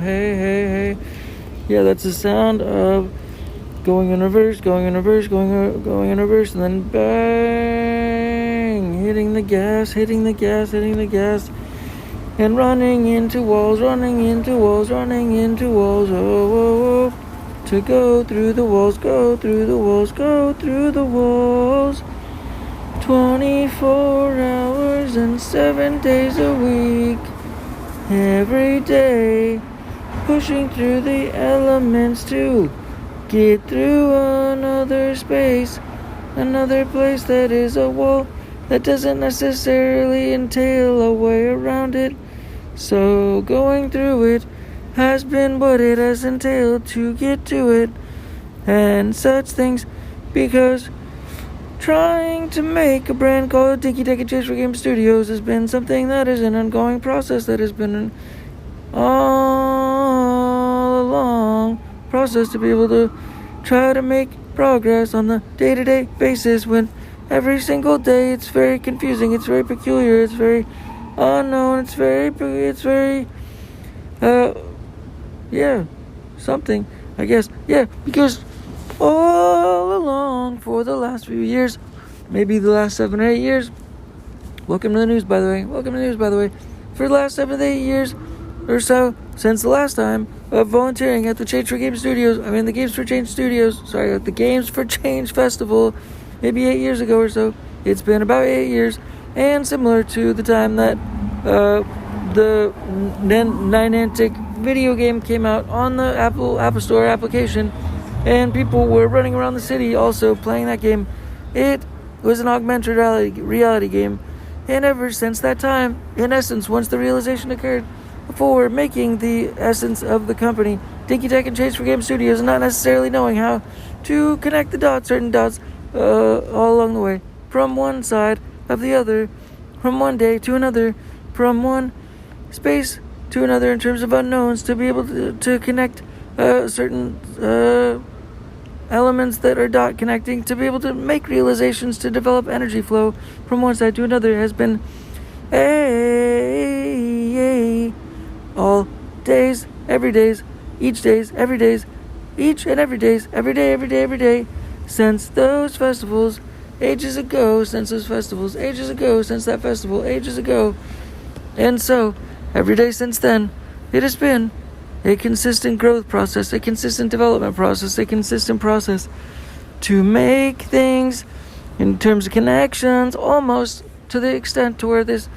Hey. Yeah, that's the sound of going in reverse, going in reverse, and then bang, hitting the gas, and running into walls, oh, to go through the walls, 24 hours and 7 days a week, every day, pushing through the elements to get through another space, another place that is a wall that doesn't necessarily entail a way around it. So going through it has been what it has entailed to get to it and such things, because trying to make a brand called Dinky Tehc and Games4Change Studios has been something that is an ongoing process that has been all along process to be able to try to make progress on the day-to-day basis, when every single day it's very confusing, it's very peculiar, it's very unknown, it's very something, I guess. Yeah, because all along for the last few years, maybe the last 7 or 8 years, welcome to the news, by the way, for the last 7 to 8 years or so, since the last time of volunteering at the the Games4Change Studios, at the Games4Change Festival, maybe 8 years ago or so. It's been about 8 years, and similar to the time that the Niantic video game came out on the Apple Store application, and people were running around the city also playing that game. It was an augmented reality game, and ever since that time, in essence, once the realization occurred for making the essence of the company, Dinky Tehc and Games4Change Studios, not necessarily knowing how to connect certain dots all along the way, from one side of the other, from one day to another, from one space to another in terms of unknowns, to be able to connect certain elements that are dot connecting, to be able to make realizations, to develop energy flow from one side to another, has been all days, every days, each days, every days, each and every days, every day, since those festivals, ages ago, since that festival, ages ago. And so, every day since then, it has been a consistent growth process, a consistent development process, a consistent process to make things in terms of connections, almost to the extent to where this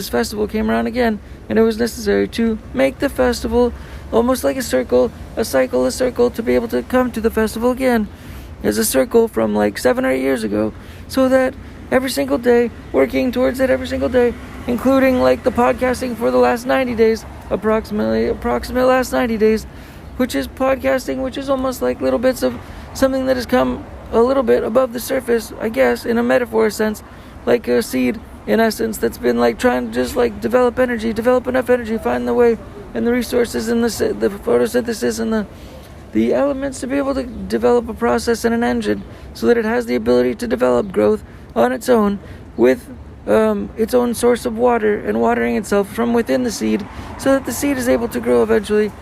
festival came around again, and it was necessary to make the festival almost like a cycle, to be able to come to the festival again as a circle from like 7 or 8 years ago, so that every single day, working towards it every single day, including like the podcasting for the last 90 days, approximate last 90 days, which is podcasting, which is almost like little bits of something that has come a little bit above the surface, I guess, in a metaphor sense, like a seed, in essence, that's been like trying to just like develop enough energy, find the way and the resources and the photosynthesis and the elements to be able to develop a process and an engine so that it has the ability to develop growth on its own with its own source of water and watering itself from within the seed, so that the seed is able to grow eventually.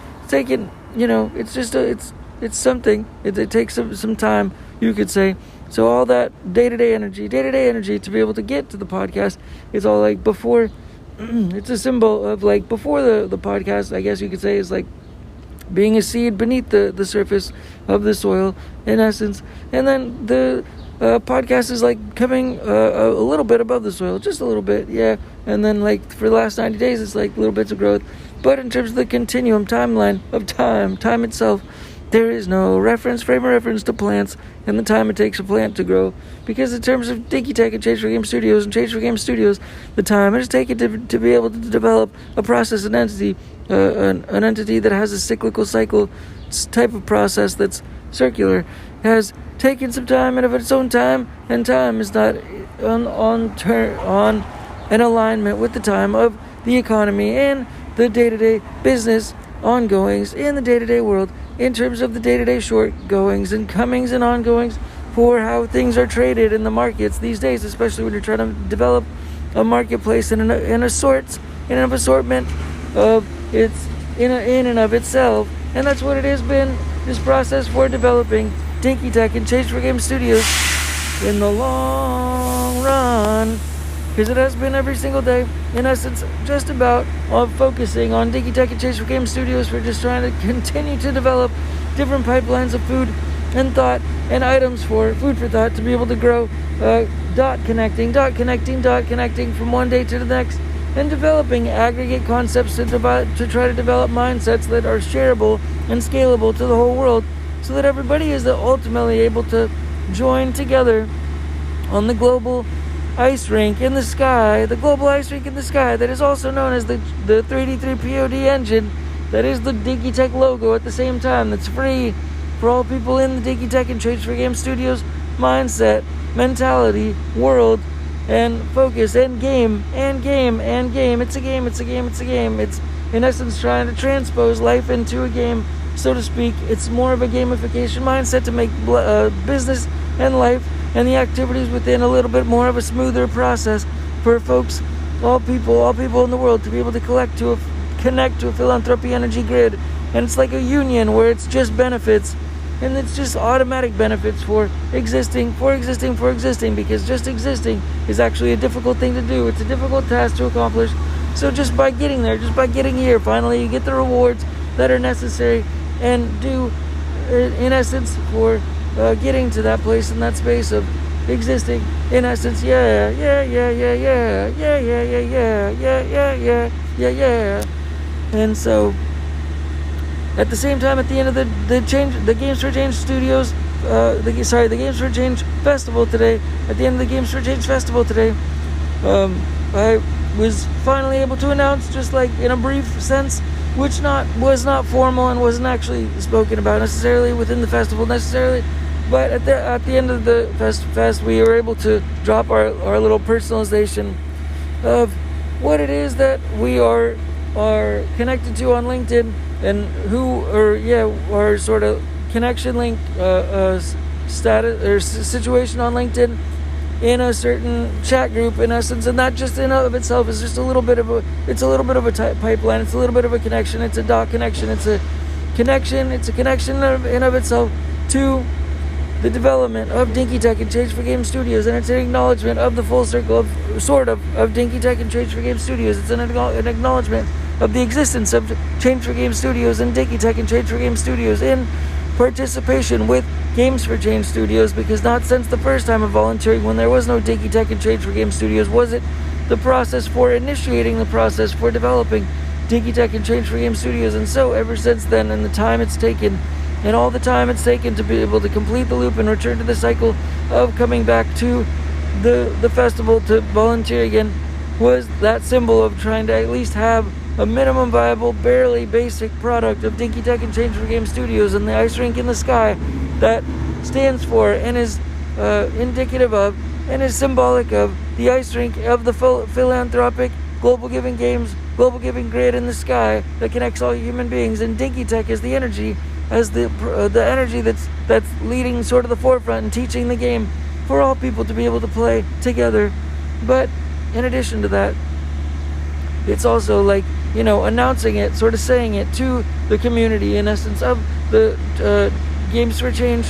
It's something. It takes some time, you could say. So all that day-to-day energy to be able to get to the podcast is all like before. It's a symbol of like before the podcast, I guess you could say, is like being a seed beneath the surface of the soil, in essence. And then the podcast is like coming a little bit above the soil, just a little bit, yeah. And then like for the last 90 days, it's like little bits of growth. But in terms of the continuum timeline of time itself, there is no frame of reference to plants and the time it takes a plant to grow. Because in terms of Dinky Tehc and Games4Change Studios, the time it has taken to be able to develop a process, an entity that has a cyclical cycle type of process that's circular, has taken some time and of its own time, and time is not on and alignment with the time of the economy and the day-to-day business ongoings in the day-to-day world in terms of the day-to-day short goings and comings and ongoings for how things are traded in the markets these days, especially when you're trying to develop a marketplace and an assortment of it's in and of itself. And that's what it has been, this process for developing Dinky Tehc and Change for Game Studios in the long run, because it has been every single day, in essence, just about focusing on Dinky Tehc and Change for Game Studios. We're just trying to continue to develop different pipelines of food and thought and items for food for thought to be able to grow, connecting from one day to the next, and developing aggregate concepts to try to develop mindsets that are shareable and scalable to the whole world, so that everybody is ultimately able to join together on the global ice rink in the sky, the global ice rink in the sky that is also known as the 3D3POD engine, that is the Dinky Tehc logo at the same time, that's free for all people in the Dinky Tehc and Change for Game Studios mindset, mentality, world, and focus, and game. It's a game. It's in essence trying to transpose life into a game, so to speak. It's more of a gamification mindset to make business and life and the activities within a little bit more of a smoother process for folks, all people in the world, to be able to connect to a philanthropy energy grid. And it's like a union where it's just benefits, and it's just automatic benefits for existing, because just existing is actually a difficult thing to do. It's a difficult task to accomplish. So just by getting there, just by getting here, finally you get the rewards that are necessary and due, in essence, for getting to that place in that space of existing. In essence, yeah. And so, at the same time, at the end of the Games4Change Studios, the Games4Change Festival today, at the end of the Games4Change Festival today, I was finally able to announce, just like in a brief sense, which was not formal and wasn't actually spoken about necessarily within the festival necessarily, but at the end of the fest, we were able to drop our little personalization of what it is that we are connected to on LinkedIn, and our sort of connection link status or situation on LinkedIn in a certain chat group, in essence. And that just in and of itself is just a little bit of a pipeline. It's a little bit of a connection. It's a dot connection. It's a connection in and of itself to the development of Dinky Tehc and Change for Game Studios, and it's an acknowledgement of the full circle of Dinky Tehc and Change for Game Studios. It's an acknowledgement of the existence of Change for Game Studios and Dinky Tehc and Change for Game Studios in participation with Games4Change Studios, because not since the first time of volunteering, when there was no Dinky Tehc and Change for Game Studios, was it the process for initiating the process for developing Dinky Tehc and Change for Game Studios. And so ever since then, and the time it's taken, and all the time it's taken to be able to complete the loop and return to the cycle of coming back to the festival to volunteer again, was that symbol of trying to at least have a minimum viable, barely basic product of Dinky Tehc and Change for Game Studios and the ice rink in the sky that stands for and is indicative of and is symbolic of the ice rink of the philanthropic global giving games, global giving grid in the sky that connects all human beings. And Dinky Tehc is the energy, as the energy that's leading sort of the forefront and teaching the game for all people to be able to play together. But in addition to that, it's also like, announcing it, sort of saying it to the community, in essence, of the Games4Change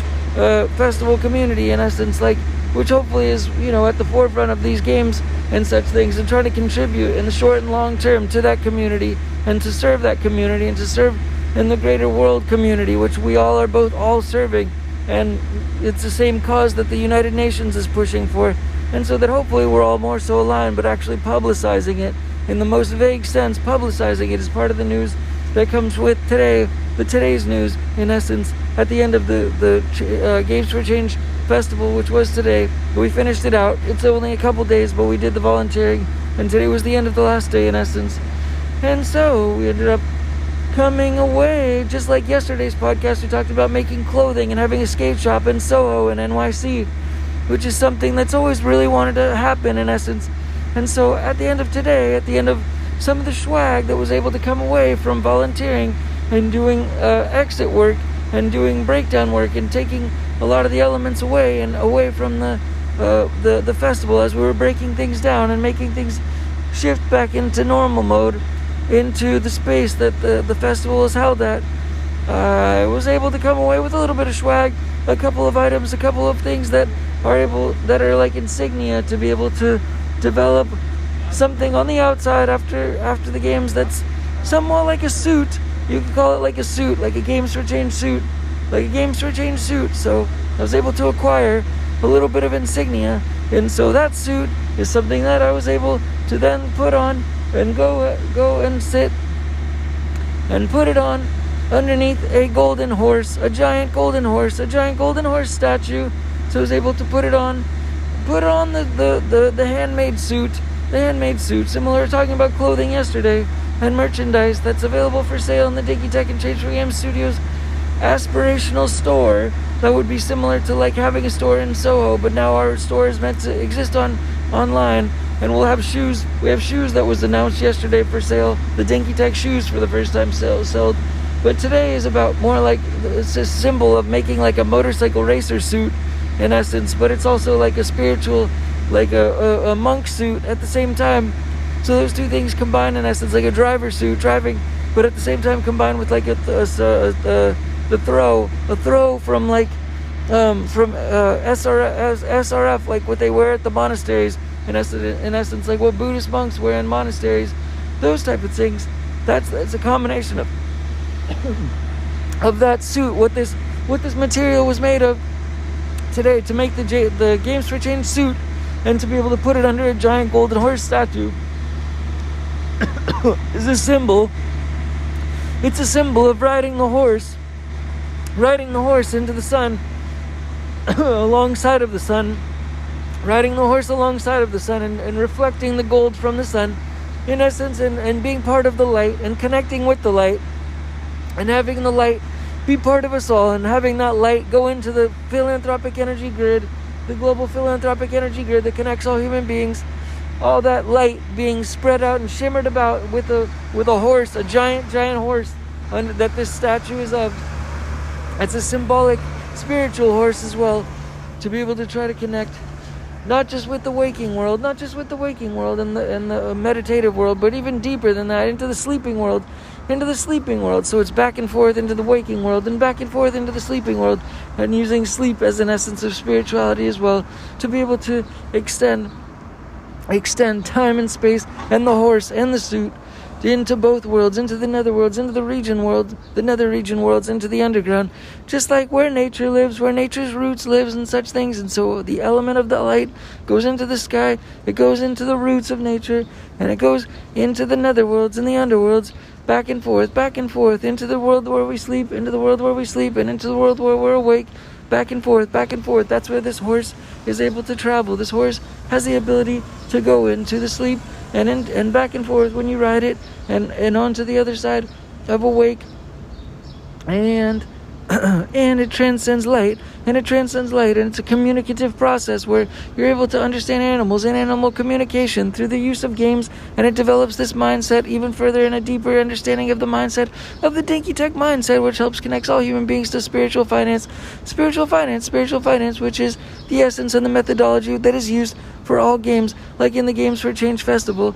festival community, in essence, like, which hopefully is, at the forefront of these games and such things, and trying to contribute in the short and long term to that community, and to serve that community, and to serve in the greater world community, which we all are all serving. And it's the same cause that the United Nations is pushing for. And so that hopefully we're all more so aligned, but actually publicizing it in the most vague sense, publicizing it as part of the news that comes with today's news, in essence, at the end of the Games4Change festival, which was today. We finished it out. It's only a couple days, but we did the volunteering, and today was the end of the last day, in essence. And so we ended up coming away, just like yesterday's podcast, we talked about making clothing and having a skate shop in Soho and NYC, which is something that's always really wanted to happen, in essence. And so at the end of today, at the end of some of the swag that was able to come away from volunteering and doing exit work and doing breakdown work and taking a lot of the elements away and away from the festival as we were breaking things down and making things shift back into normal mode, into the space that the festival is held at. I was able to come away with a little bit of swag, a couple of items, a couple of things that are like insignia to be able to develop something on the outside after the games that's somewhat like a suit. You could call it like a suit, like a Games4Change suit, like a Games4Change suit. So I was able to acquire a little bit of insignia, and so that suit is something that I was able to then put on and go and sit and put it on underneath a golden horse, a giant golden horse statue. So I was able to put on the handmade suit, similar to talking about clothing yesterday, and merchandise that's available for sale in the Dinky Tehc and Change for Games Studios aspirational store. That would be similar to like having a store in Soho, but now our store is meant to exist online, and we'll have shoes. We have shoes that was announced yesterday for sale, the Dinky Tehc shoes for the first time sold. But today is about more like, it's a symbol of making like a motorcycle racer suit in essence, but it's also like a spiritual, like a monk suit at the same time. So those two things combined in essence, like a driver suit driving, but at the same time combined with like a throw from like SRF, like what they wear at the monasteries, in essence like what Buddhist monks wear in monasteries, those type of things. That's a combination of of that suit, what this material was made of today to make the Games4Change suit, and to be able to put it under a giant golden horse statue is a symbol. It's a symbol of riding the horse into the sun, alongside of the sun, riding the horse alongside of the sun, and reflecting the gold from the sun, in essence, and being part of the light, and connecting with the light, and having the light be part of us all, and having that light go into the philanthropic energy grid, the global philanthropic energy grid that connects all human beings. All that light being spread out and shimmered about with a horse, a giant horse that this statue is of. It's a symbolic, spiritual horse as well, to be able to try to connect not just with the waking world, and the meditative world, but even deeper than that, into the sleeping world. So it's back and forth into the waking world, and back and forth into the sleeping world, and using sleep as an essence of spirituality as well, to be able to extend time and space, and the horse and the suit, into both worlds, into the nether worlds, into the nether region worlds, into the underground, just like where nature lives, where nature's roots lives, and such things. And so the element of the light goes into the sky, it goes into the roots of nature, and it goes into the nether worlds and the underworlds, back and forth, into the world where we sleep, into the world where we sleep, and into the world where we're awake, back and forth. That's where this horse is able to travel. This horse has the ability to go into the sleep and back and forth when you ride it, and onto the other side of awake, and it transcends light, and it's a communicative process where you're able to understand animals and animal communication through the use of games, and it develops this mindset even further, and a deeper understanding of the mindset of the Dinky Tehc mindset, which helps connects all human beings to spiritual finance, which is the essence and the methodology that is used for all games, like in the Games4Change festival.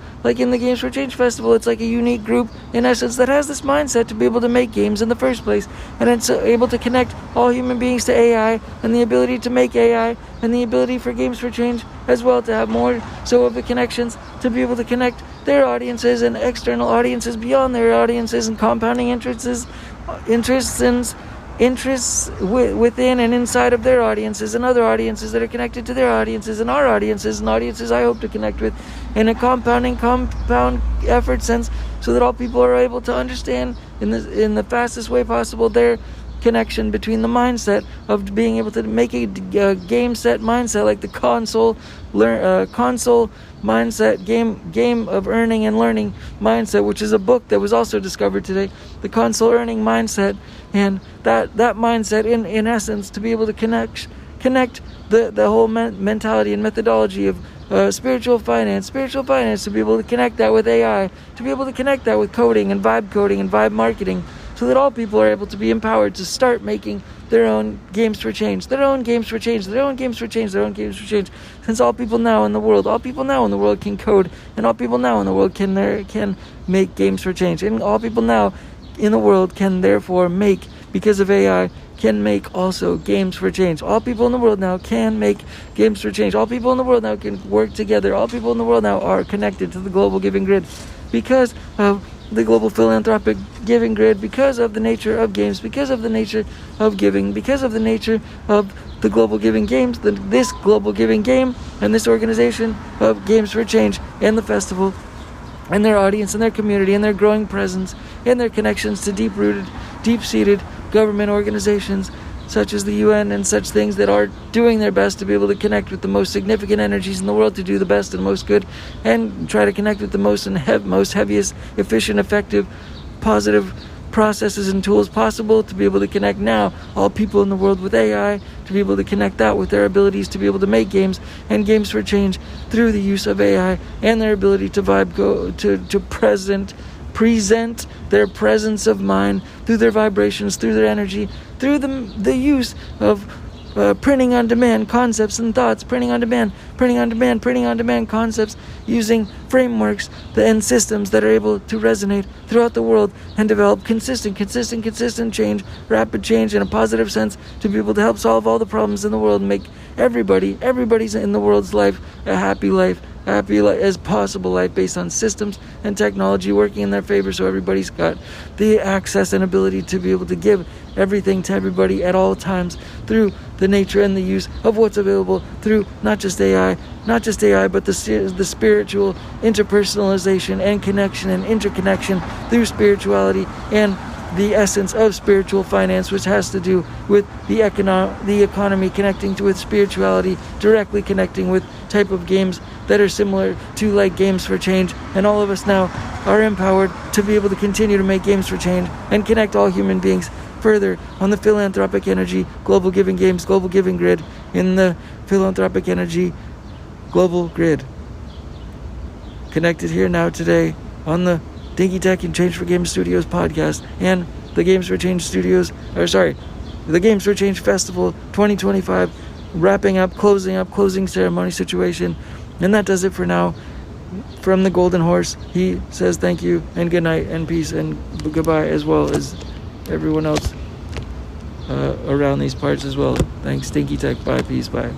It's like a unique group, in essence, that has this mindset to be able to make games in the first place, and it's able to connect all human beings to AI, and the ability to make AI, and the ability for Games4Change as well to have more so of the connections, to be able to connect their audiences and external audiences beyond their audiences, and compounding interests within and inside of their audiences, and other audiences that are connected to their audiences, and our audiences, and audiences I hope to connect with, in a compound effort sense, so that all people are able to understand in the fastest way possible their connection between the mindset of being able to make a game set mindset, like the console mindset, game of earning and learning mindset, which is a book that was also discovered today, the console earning mindset, and that mindset in essence, to be able to connect the whole mentality and methodology spiritual finance, to be able to connect that with AI, to be able to connect that with coding and vibe marketing, so that all people are able to be empowered to start making their own games for change, since all people now in the world can code, and all people now in the world can make games for change, and all people now in the world can therefore make, because of AI, can make also games for change. All people in the world now can make games for change. All people in the world now can work together. All people in the world now are connected to the global giving grid because of the global philanthropic giving grid, because of the nature of games, because of the nature of giving, because of the nature of the global giving games, this global giving game and this organization of Games for Change and the festival and their audience and their community and their growing presence and their connections to deep-rooted, deep-seated government organizations such as the UN and such things that are doing their best to be able to connect with the most significant energies in the world to do the best and most good, and try to connect with the most heaviest, efficient, effective, positive processes and tools possible to be able to connect now all people in the world with AI, to be able to connect that with their abilities to be able to make games and games for change through the use of AI and their ability to present their presence of mind through their vibrations, through their energy, through the use of printing on demand concepts and thoughts, printing on demand concepts, using frameworks and systems that are able to resonate throughout the world and develop consistent change, rapid change in a positive sense, to be able to help solve all the problems in the world and make everybody's in the world's life a happy life as possible life, based on systems and technology working in their favor, so everybody's got the access and ability to be able to give everything to everybody at all times through the nature and the use of what's available through not just AI, but the spiritual interpersonalization and connection and interconnection through spirituality and the essence of spiritual finance, which has to do with the economy connecting with spirituality, directly connecting with type of games that are similar to like Games for Change. And all of us now are empowered to be able to continue to make games for change and connect all human beings further on the philanthropic energy global giving games, global giving grid, in the philanthropic energy global grid. Connected here now today on the Dinky Tehc and Change for Games Studios podcast and the Games for Change the Games for Change Festival 2025 closing ceremony situation. And that does it for now. From the Golden Horse, he says thank you and good night and peace and goodbye, as well as everyone else around these parts as well. Thanks, Dinky Tehc. Bye, peace, bye.